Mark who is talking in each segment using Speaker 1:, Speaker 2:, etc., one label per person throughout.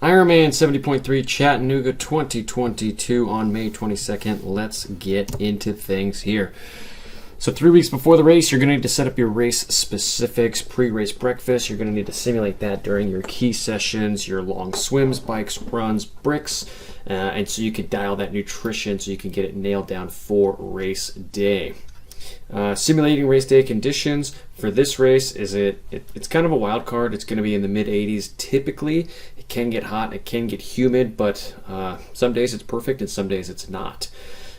Speaker 1: Ironman 70.3 Chattanooga 2022 on May 22nd. Let's get into things here. So 3 weeks before the race, you're going to need to set up your race specifics, pre-race breakfast. You're going to need to simulate that during your key sessions, your long swims, bikes, runs, bricks, and so you can dial that nutrition so you can get it nailed down for race day. Simulating race day conditions for this race it's kind of a wild card. It's going to be in the mid 80s typically. It can get hot, it can get humid, but some days it's perfect and some days it's not.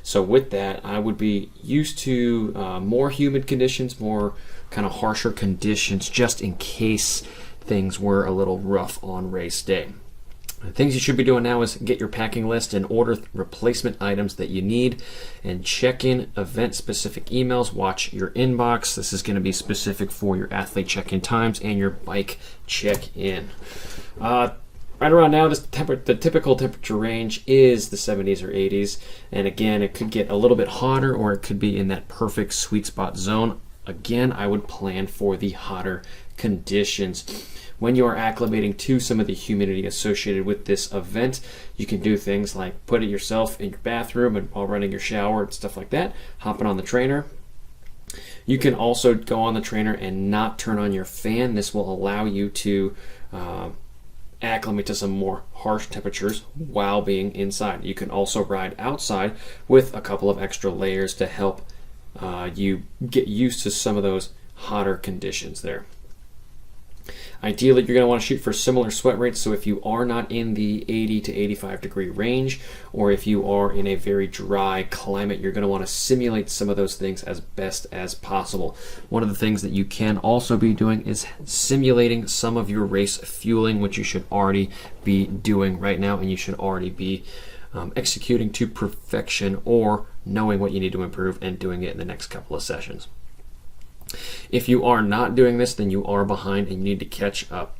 Speaker 1: So with that, I would be used to more humid conditions, more kind of harsher conditions, just in case things were a little rough on race day. The things you should be doing now is get your packing list and order replacement items that you need, and check in event-specific emails. Watch your inbox. This is going to be specific for your athlete check-in times and your bike check-in. Right around now, the typical temperature range is the 70s or 80s. And again, it could get a little bit hotter or it could be in that perfect sweet spot zone. Again, I would plan for the hotter conditions. When you are acclimating to some of the humidity associated with this event, you can do things like put it yourself in your bathroom and while running your shower and stuff like that, hopping on the trainer. You can also go on the trainer and not turn on your fan. This will allow you to acclimate to some more harsh temperatures while being inside. You can also ride outside with a couple of extra layers to help you get used to some of those hotter conditions there. Ideally, you're going to want to shoot for similar sweat rates, so if you are not in the 80 to 85 degree range, or if you are in a very dry climate, you're going to want to simulate some of those things as best as possible. One of the things that you can also be doing is simulating some of your race fueling, which you should already be doing right now, and you should already be executing to perfection or knowing what you need to improve and doing it in the next couple of sessions. If you are not doing this, then you are behind and you need to catch up.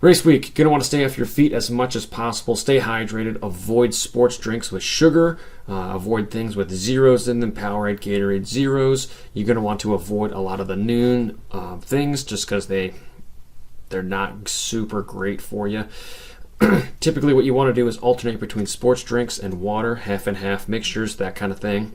Speaker 1: Race week, you're going to want to stay off your feet as much as possible. Stay hydrated. Avoid sports drinks with sugar. Avoid things with zeros in them, Powerade, Gatorade, zeros. You're going to want to avoid a lot of the noon things just because they're not super great for you. Typically what you want to do is alternate between sports drinks and water, half and half mixtures, that kind of thing.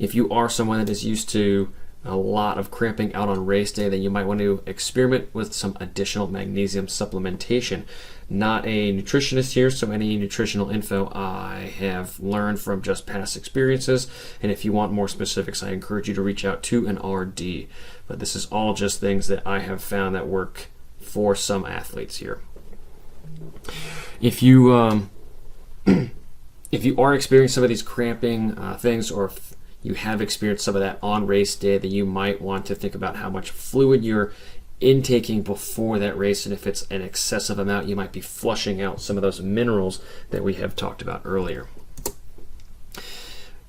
Speaker 1: If you are someone that is used to a lot of cramping out on race day, then you might want to experiment with some additional magnesium supplementation. Not a nutritionist here, so any nutritional info I have learned from just past experiences, and if you want more specifics, I encourage you to reach out to an RD. But this is all just things that I have found that work for some athletes here. If you if you are experiencing some of these cramping things, or if you have experienced some of that on race day, then you might want to think about how much fluid you're intaking before that race, and if it's an excessive amount, you might be flushing out some of those minerals that we have talked about earlier.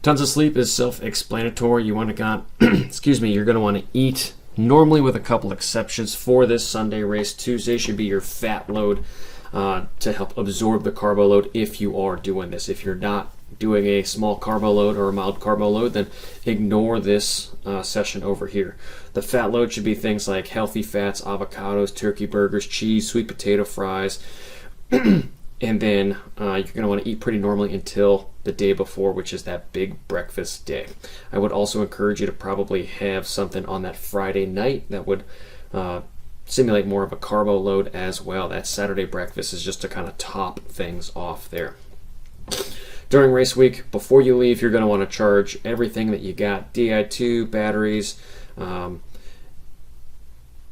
Speaker 1: Tons of sleep is self-explanatory. You want to you're going to want to eat normally, with a couple exceptions for this Sunday race. Tuesday should be your fat load to help absorb the carbo load if you are doing this. If you're not doing a small carbo load or a mild carbo load, then ignore this session over here. The fat load should be things like healthy fats, avocados, turkey burgers, cheese, sweet potato fries, and then you're going to want to eat pretty normally until the day before, which is that big breakfast day. I would also encourage you to probably have something on that Friday night that would simulate more of a carbo load as well. That Saturday breakfast is just to kind of top things off there. During race week, before you leave, you're going to want to charge everything that you got. Di2, batteries,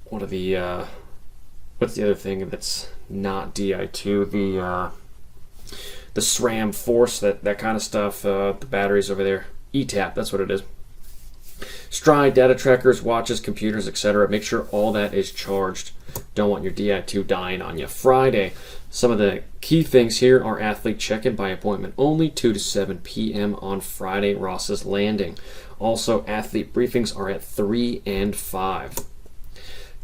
Speaker 1: what's the other thing that's not Di2? The SRAM Force, that kind of stuff, the batteries over there. ETAP, that's what it is. Stride, data trackers, watches, computers, etc. Make sure all that is charged. Don't want your Di2 dying on you. Friday, some of the key things here are athlete check-in by appointment only, 2 to 7 p.m. on Friday, Ross's Landing. Also, athlete briefings are at 3 and 5.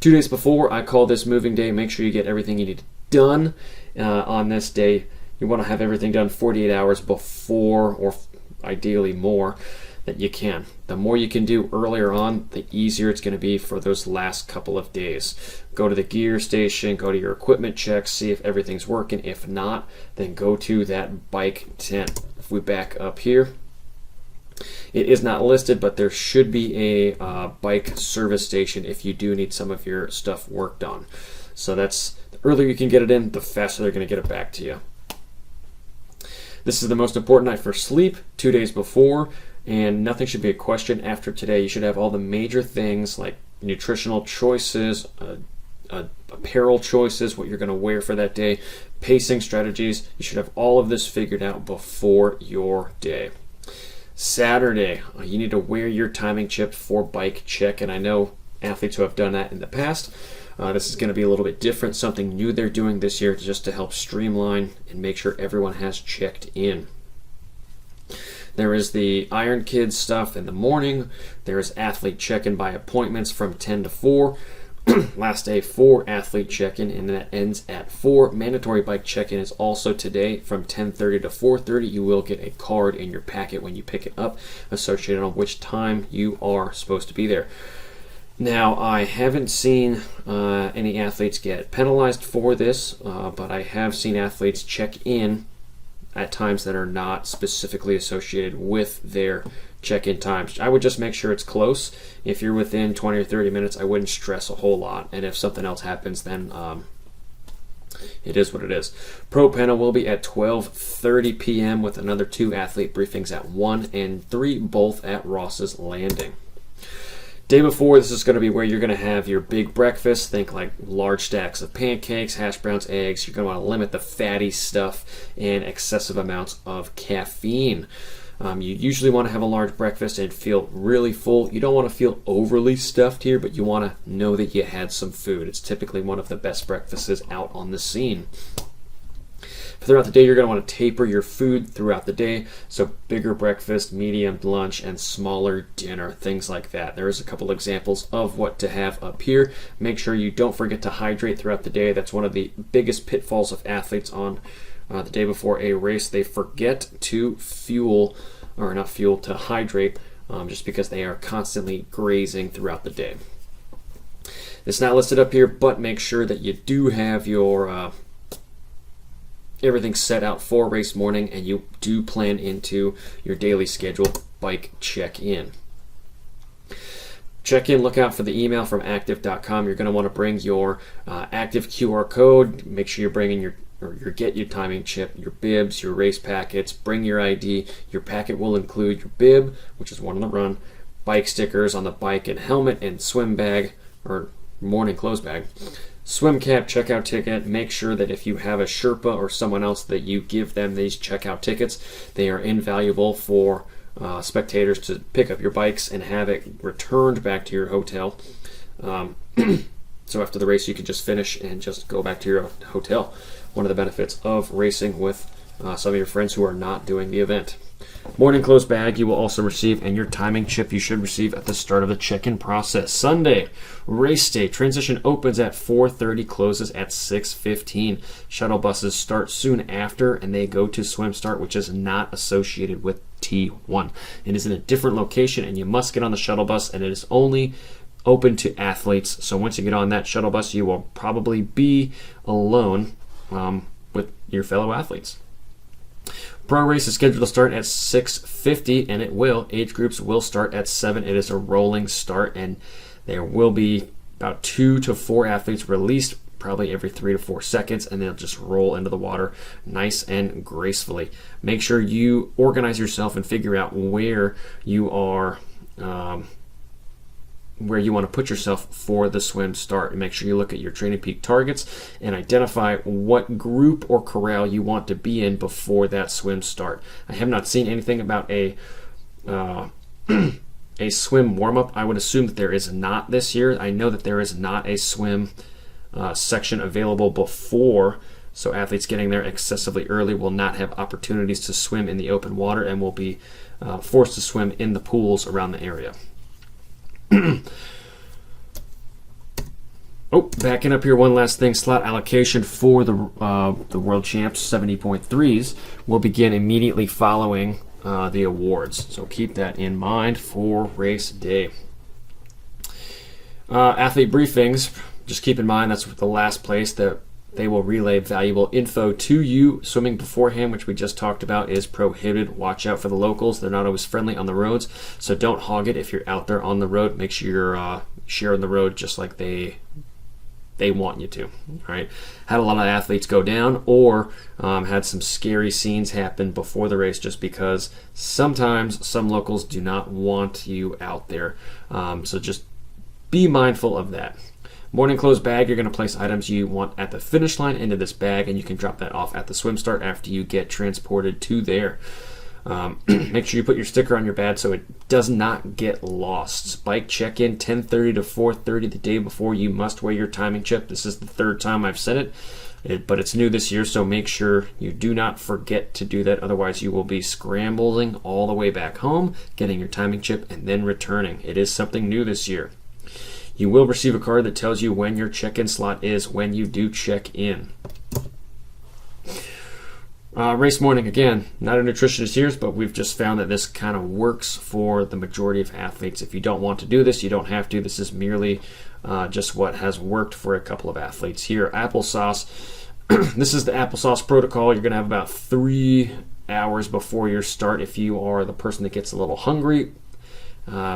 Speaker 1: 2 days before, I call this moving day. Make sure you get everything you need done on this day. You want to have everything done 48 hours before, or ideally more. that you can. The more you can do earlier on, the easier it's going to be for those last couple of days. Go to the gear station, go to your equipment check, see if everything's working. If not, then go to that bike tent. If we back up here, it is not listed, but there should be a bike service station if you do need some of your stuff worked on. So that's, the earlier you can get it in, the faster they're going to get it back to you. This is the most important night for sleep, 2 days before, and nothing should be a question after today. You should have all the major things like nutritional choices, apparel choices, what you're going to wear for that day, pacing strategies. You should have all of this figured out before your day. Saturday, you need to wear your timing chip for bike check, and I know athletes who have done that in the past. This is going to be a little bit different, something new they're doing this year just to help streamline and make sure everyone has checked in. There is the Iron Kids stuff in the morning. There is athlete check-in by appointments from 10 to 4. Last day for athlete check-in, and that ends at 4. Mandatory bike check-in is also today from 10:30 to 4:30. You will get a card in your packet when you pick it up associated on which time you are supposed to be there. Now, I haven't seen any athletes get penalized for this, but I have seen athletes check in at times that are not specifically associated with their check-in times. I would just make sure it's close. If you're within 20 or 30 minutes, I wouldn't stress a whole lot. And if something else happens, then it is what it is. Pro Panel will be at 12:30 p.m. with another 2 athlete briefings at 1 and 3, both at Ross's Landing. Day before, this is going to be where you're going to have your big breakfast. Think like large stacks of pancakes, hash browns, eggs. You're going to want to limit the fatty stuff and excessive amounts of caffeine. You usually want to have a large breakfast and feel really full. You don't want to feel overly stuffed here, but you want to know that you had some food. It's typically one of the best breakfasts out on the scene. Throughout the day, you're going to want to taper your food throughout the day. So bigger breakfast, medium lunch, and smaller dinner, things like that. There's a couple examples of what to have up here. Make sure you don't forget to hydrate throughout the day. That's one of the biggest pitfalls of athletes on the day before a race. They forget to to hydrate just because they are constantly grazing throughout the day. It's not listed up here, but make sure that you do have your everything set out for race morning, and you do plan into your daily schedule bike check-in. Check-in, look out for the email from active.com. You're going to want to bring your active QR code. Make sure you're bringing your timing chip, your bibs, your race packets. Bring your ID. Your packet will include your bib, which is one on the run, bike stickers on the bike and helmet, and swim bag or morning clothes bag. Swim cap, checkout ticket. Make sure that if you have a Sherpa or someone else that you give them these checkout tickets. They are invaluable for spectators to pick up your bikes and have it returned back to your hotel. So after the race, you can just finish and just go back to your hotel. One of the benefits of racing with some of your friends who are not doing the event. Morning clothes bag you will also receive, and your timing chip you should receive at the start of the check-in process. Sunday, race day. Transition opens at 4:30, closes at 6:15. Shuttle buses start soon after, and they go to swim start, which is not associated with T1. It is in a different location, and you must get on the shuttle bus, and it is only open to athletes. So once you get on that shuttle bus, you will probably be alone with your fellow athletes. Pro race is scheduled to start at 6:50, and it will. Age groups will start at 7. It is a rolling start, and there will be about 2 to 4 athletes released probably every 3 to 4 seconds, and they'll just roll into the water nice and gracefully. Make sure you organize yourself and figure out where you are, where you want to put yourself for the swim start. And make sure you look at your training peak targets and identify what group or corral you want to be in before that swim start. I have not seen anything about a swim warm-up. I would assume that there is not this year. I know that there is not a swim section available before, so athletes getting there excessively early will not have opportunities to swim in the open water and will be forced to swim in the pools around the area. Backing up here, one last thing. Slot allocation for the World Champs 70.3s will begin immediately following the awards. So keep that in mind for race day. Athlete briefings, just keep in mind that's the last place that they will relay valuable info to you. Swimming beforehand, which we just talked about, is prohibited. Watch out for the locals. They're not always friendly on the roads, so don't hog it if you're out there on the road. Make sure you're sharing the road just like they want you to. Right? Had a lot of athletes go down, or had some scary scenes happen before the race just because sometimes some locals do not want you out there. So just be mindful of that. Morning clothes bag, you're going to place items you want at the finish line into this bag, and you can drop that off at the swim start after you get transported to there. Make sure you put your sticker on your badge so it does not get lost. Bike check-in 10:30 to 4:30 the day before. You must wear your timing chip. This is the third time I've said it, but it's new this year, so make sure you do not forget to do that. Otherwise, you will be scrambling all the way back home, getting your timing chip, and then returning. It is something new this year. You will receive a card that tells you when your check-in slot is when you do check in. Race morning, again, not a nutritionist here, but we've just found that this kind of works for the majority of athletes. If you don't want to do this, you don't have to. This is merely just what has worked for a couple of athletes here. Applesauce. This is the applesauce protocol. You're going to have about 3 hours before your start. If you are the person that gets a little hungry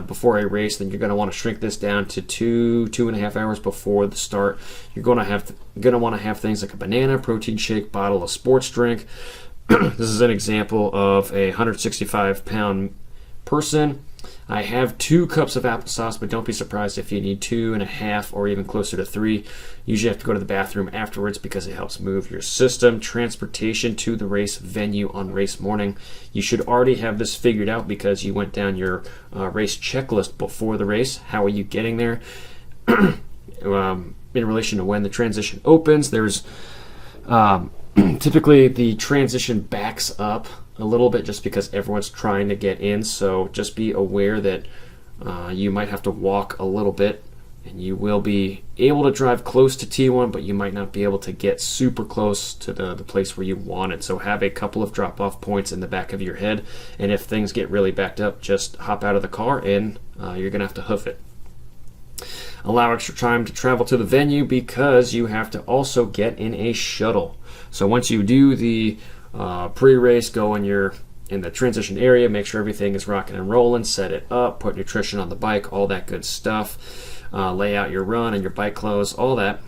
Speaker 1: before a race, then you're going to want to shrink this down to 2.5 hours before the start. You're going to want to have things like a banana, protein shake, bottle of sports drink. This is an example of a 165-pound person. I have 2 cups of applesauce, but don't be surprised if you need 2.5 or even closer to 3. Usually you have to go to the bathroom afterwards because it helps move your system. Transportation to the race venue on race morning. You should already have this figured out because you went down your race checklist before the race. How are you getting there? In relation to when the transition opens, there's typically the transition backs up a little bit just because everyone's trying to get in, so just be aware that you might have to walk a little bit, and you will be able to drive close to T1, but you might not be able to get super close to the place where you want it. So have a couple of drop-off points in the back of your head, and if things get really backed up, just hop out of the car and you're going to have to hoof it. Allow extra time to travel to the venue because you have to also get in a shuttle. So once you do the pre-race, go in the transition area, make sure everything is rocking and rolling, set it up, put nutrition on the bike, all that good stuff, lay out your run and your bike clothes, all that.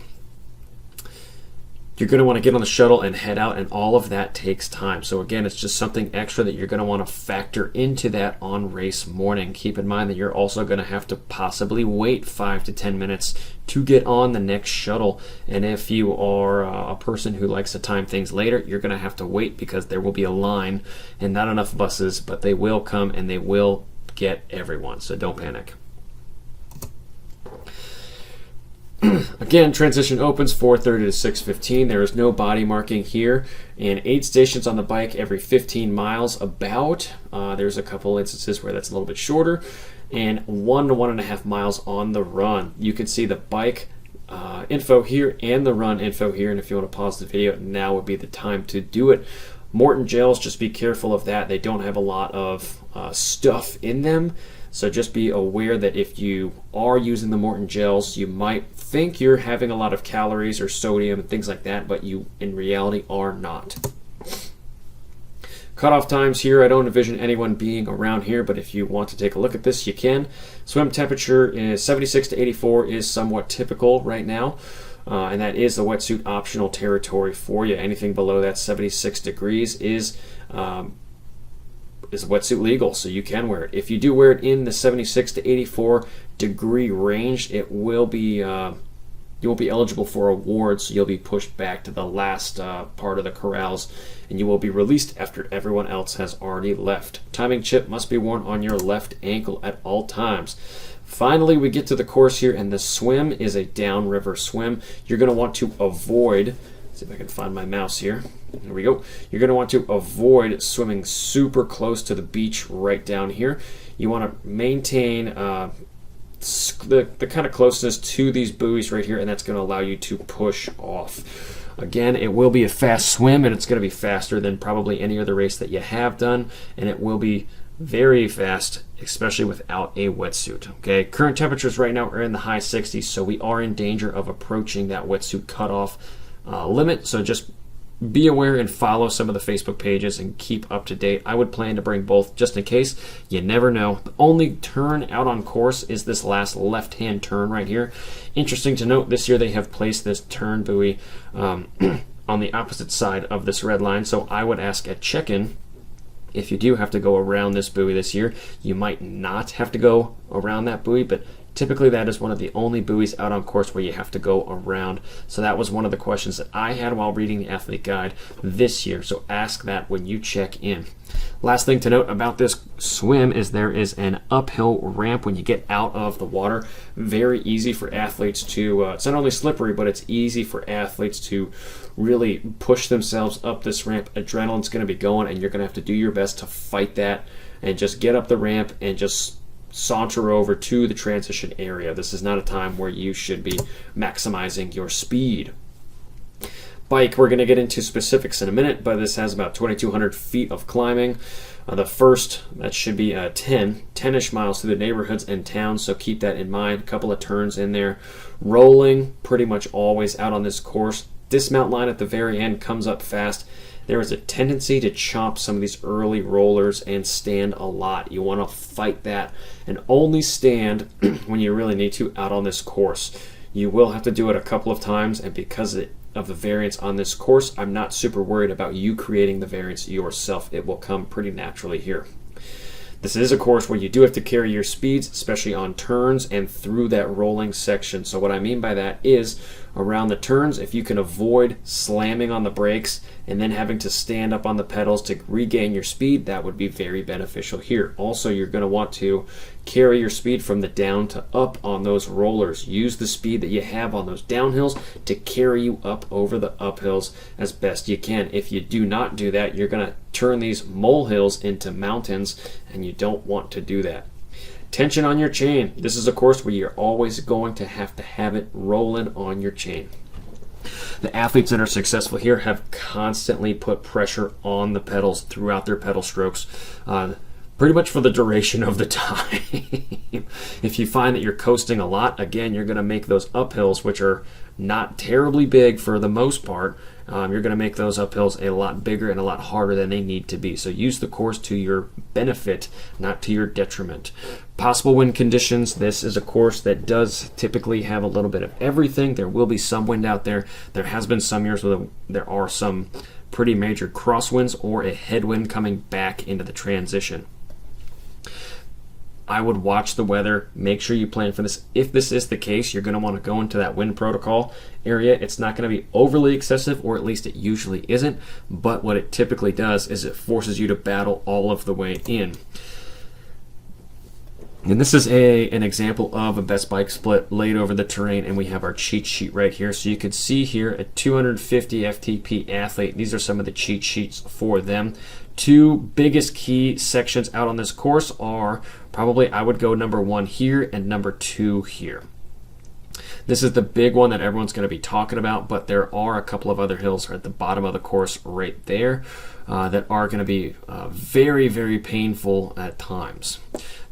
Speaker 1: You're going to want to get on the shuttle and head out, and all of that takes time. So again, it's just something extra that you're going to want to factor into that on race morning. Keep in mind that you're also going to have to possibly wait 5 to 10 minutes to get on the next shuttle. And if you are a person who likes to time things later, you're going to have to wait because there will be a line and not enough buses, but they will come and they will get everyone. So don't panic. Again, transition opens 4:30 to 6:15. There is no body marking here, and 8 stations on the bike every 15 miles about. There's a couple instances where that's a little bit shorter, and 1 to 1.5 miles on the run. You can see the bike info here and the run info here, and if you want to pause the video, now would be the time to do it. Morton gels, just be careful of that. They don't have a lot of stuff in them. So just be aware that if you are using the Morton gels, you might think you're having a lot of calories or sodium and things like that, but you in reality are not. Cutoff times here, I don't envision anyone being around here, but if you want to take a look at this, you can. Swim temperature is 76 to 84 is somewhat typical right now, and that is the wetsuit optional territory for you. Anything below that 76 degrees is wetsuit legal, so you can wear it. If you do wear it in the 76 to 84 degree range, it will be you won't be eligible for awards, so you'll be pushed back to the last part of the corrals, and you will be released after everyone else has already left. Timing chip must be worn on your left ankle at all times. Finally, we get to the course here, and the swim is a downriver swim. You're going to want to avoid, see if I can find my mouse here. There we go. You're going to want to avoid swimming super close to the beach right down here. You want to maintain the kind of closeness to these buoys right here, and that's going to allow you to push off. Again, it will be a fast swim, and it's going to be faster than probably any other race that you have done, and it will be very fast, especially without a wetsuit. Okay, current temperatures right now are in the high 60s, so we are in danger of approaching that wetsuit cutoff limit. So just be aware and follow some of the Facebook pages and keep up to date. I would plan to bring both just in case. You never know. The only turn out on course is this last left-hand turn right here. Interesting to note, this year they have placed this turn buoy on the opposite side of this red line. So I would ask at check-in, if you do have to go around this buoy this year, you might not have to go around that buoy, but typically that is one of the only buoys out on course where you have to go around. So that was one of the questions that I had while reading the athlete guide this year. So ask that when you check in. Last thing to note about this swim is there is an uphill ramp when you get out of the water. Very easy for athletes to, it's not only slippery, but it's easy for athletes to really push themselves up this ramp. Adrenaline's going to be going, and you're going to have to do your best to fight that and just get up the ramp and just saunter over to the transition area. This is not a time where you should be maximizing your speed. Bike, we're going to get into specifics in a minute, but this has about 2,200 feet of climbing. The first, that should be 10-ish miles through the neighborhoods and towns, so keep that in mind. A couple of turns in there. Rolling, pretty much always out on this course. Dismount line at the very end comes up fast. There is a tendency to chomp some of these early rollers and stand a lot. You want to fight that and only stand when you really need to out on this course. You will have to do it a couple of times, and because of the variance on this course, I'm not super worried about you creating the variance yourself. It will come pretty naturally here. This is a course where you do have to carry your speeds, especially on turns and through that rolling section. So what I mean by that is around the turns, if you can avoid slamming on the brakes and then having to stand up on the pedals to regain your speed, that would be very beneficial here. Also, you're going to want to carry your speed from the down to up on those rollers. Use the speed that you have on those downhills to carry you up over the uphills as best you can. If you do not do that, you're going to turn these molehills into mountains, and you don't want to do that. Tension on your chain. This is a course where you're always going to have it rolling on your chain. The athletes that are successful here have constantly put pressure on the pedals throughout their pedal strokes, pretty much for the duration of the time. If you find that you're coasting a lot, again, you're going to make those uphills, which are not terribly big for the most part, you're going to make those uphills a lot bigger and a lot harder than they need to be. So use the course to your benefit, not to your detriment. Possible wind conditions. This is a course that does typically have a little bit of everything. There will be some wind out there. There has been some years where there are some pretty major crosswinds or a headwind coming back into the transition. I would watch the weather. Make sure you plan for this. If this is the case, you're going to want to go into that wind protocol area. It's not going to be overly excessive, or at least it usually isn't. But what it typically does is it forces you to battle all of the way in. And this is an example of a best bike split laid over the terrain, and we have our cheat sheet right here. So you can see here a 250 FTP athlete. These are some of the cheat sheets for them. Two biggest key sections out on this course are probably, I would go number 1 here and number 2 here. This is the big one that everyone's going to be talking about, but there are a couple of other hills at the bottom of the course right there that are going to be very, very painful at times.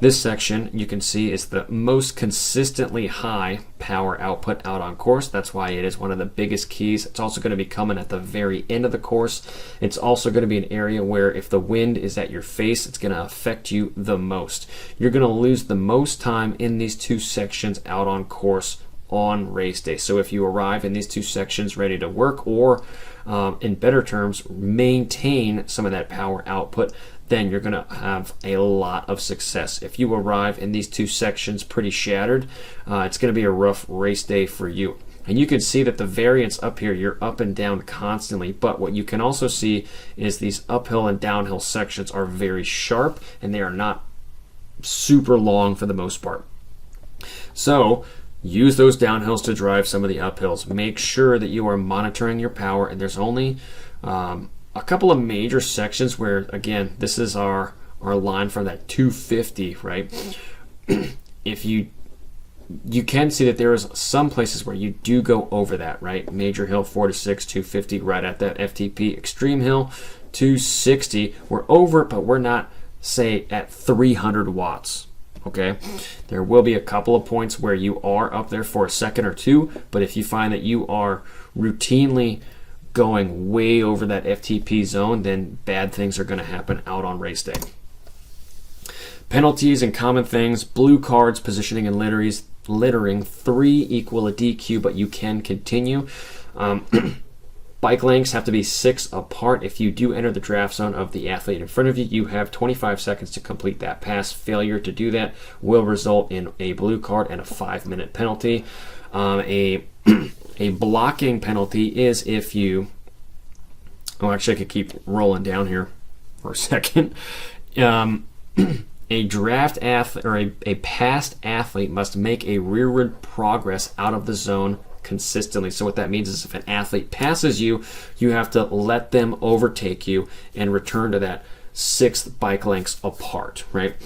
Speaker 1: This section, you can see, is the most consistently high power output out on course. That's why it is one of the biggest keys. It's also going to be coming at the very end of the course. It's also going to be an area where if the wind is at your face, it's going to affect you the most. You're going to lose the most time in these two sections out on course on race day. So if you arrive in these two sections ready to work, or in better terms, maintain some of that power output, then you're going to have a lot of success. If you arrive in these two sections pretty shattered, it's going to be a rough race day for you. And you can see that the variance up here, you're up and down constantly, but what you can also see is these uphill and downhill sections are very sharp, and they are not super long for the most part. So use those downhills to drive some of the uphills. Make sure that you are monitoring your power, and there's only a couple of major sections where, again, this is our line from that 250, right? If you you can see that there is some places where you do go over that, right? Major hill 46, 250, right at that FTP. Extreme hill 260. We're over it, but we're not, say, at 300 watts. Okay, there will be a couple of points where you are up there for a second or two, but if you find that you are routinely going way over that FTP zone, then bad things are going to happen out on race day. Penalties and common things: blue cards, positioning and littering. 3 equal a DQ, but you can continue. Bike lengths have to be 6 apart. If you do enter the draft zone of the athlete in front of you, you have 25 seconds to complete that pass. Failure to do that will result in a blue card and a 5-minute penalty. A blocking penalty is if you... Oh, actually, I could keep rolling down here for a second. A draft athlete or a past athlete must make a rearward progress out of the zone consistently. So what that means is if an athlete passes you, you have to let them overtake you and return to that 6th bike lengths apart, right?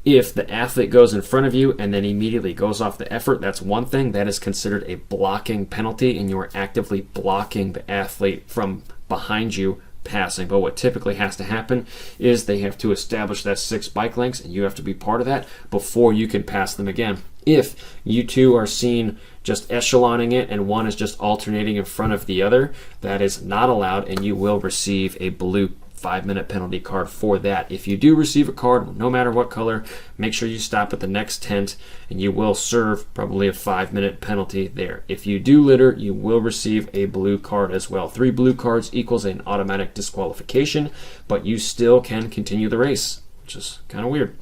Speaker 1: If the athlete goes in front of you and then immediately goes off the effort, that's one thing. That is considered a blocking penalty, and you are actively blocking the athlete from behind you passing. But what typically has to happen is they have to establish that 6 bike lengths, and you have to be part of that before you can pass them again. If you two are seen just echeloning it and one is just alternating in front of the other, that is not allowed, and you will receive a blue 5-minute penalty card for that. If you do receive a card, no matter what color, make sure you stop at the next tent, and you will serve probably a 5-minute penalty there. If you do litter, you will receive a blue card as well. 3 blue cards equals an automatic disqualification, but you still can continue the race, which is kind of weird.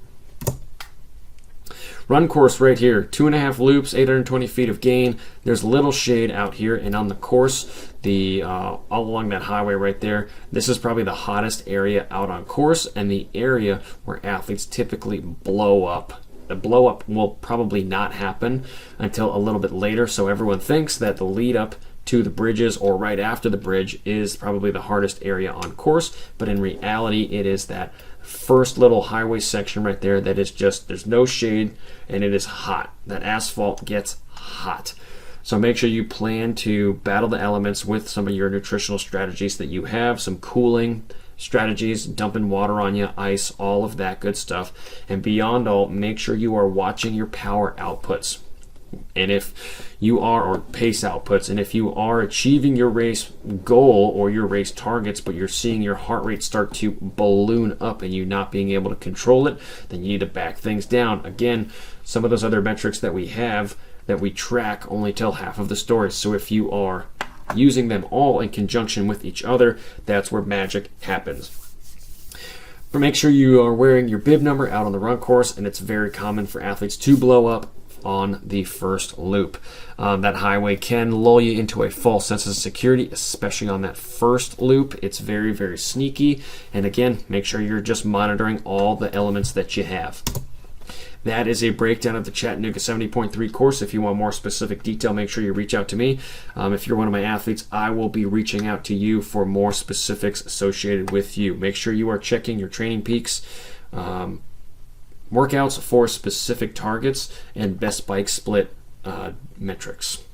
Speaker 1: Run course right here, 2.5 loops, 820 feet of gain. There's little shade out here, and on the course, all along that highway right there, this is probably the hottest area out on course, and the area where athletes typically blow up. The blow up will probably not happen until a little bit later, so everyone thinks that the lead up to the bridges or right after the bridge is probably the hardest area on course, but in reality it is that first little highway section right there that is just, there's no shade and it is hot. That asphalt gets hot. So make sure you plan to battle the elements with some of your nutritional strategies that you have, some cooling strategies, dumping water on you, ice, all of that good stuff. And beyond all, make sure you are watching your power outputs. And if you are, or pace outputs, and if you are achieving your race goal or your race targets, but you're seeing your heart rate start to balloon up and you not being able to control it, then you need to back things down. Again, some of those other metrics that we have that we track only tell half of the story. So if you are using them all in conjunction with each other, that's where magic happens. But make sure you are wearing your bib number out on the run course, and it's very common for athletes to blow up on the first loop. That highway can lull you into a false sense of security, especially on that first loop. It's very, very sneaky. And again, make sure you're just monitoring all the elements that you have. That is a breakdown of the Chattanooga 70.3 course. If you want more specific detail, make sure you reach out to me. If you're one of my athletes, I will be reaching out to you for more specifics associated with you. Make sure you are checking your training peaks, workouts for specific targets, and best bike split metrics.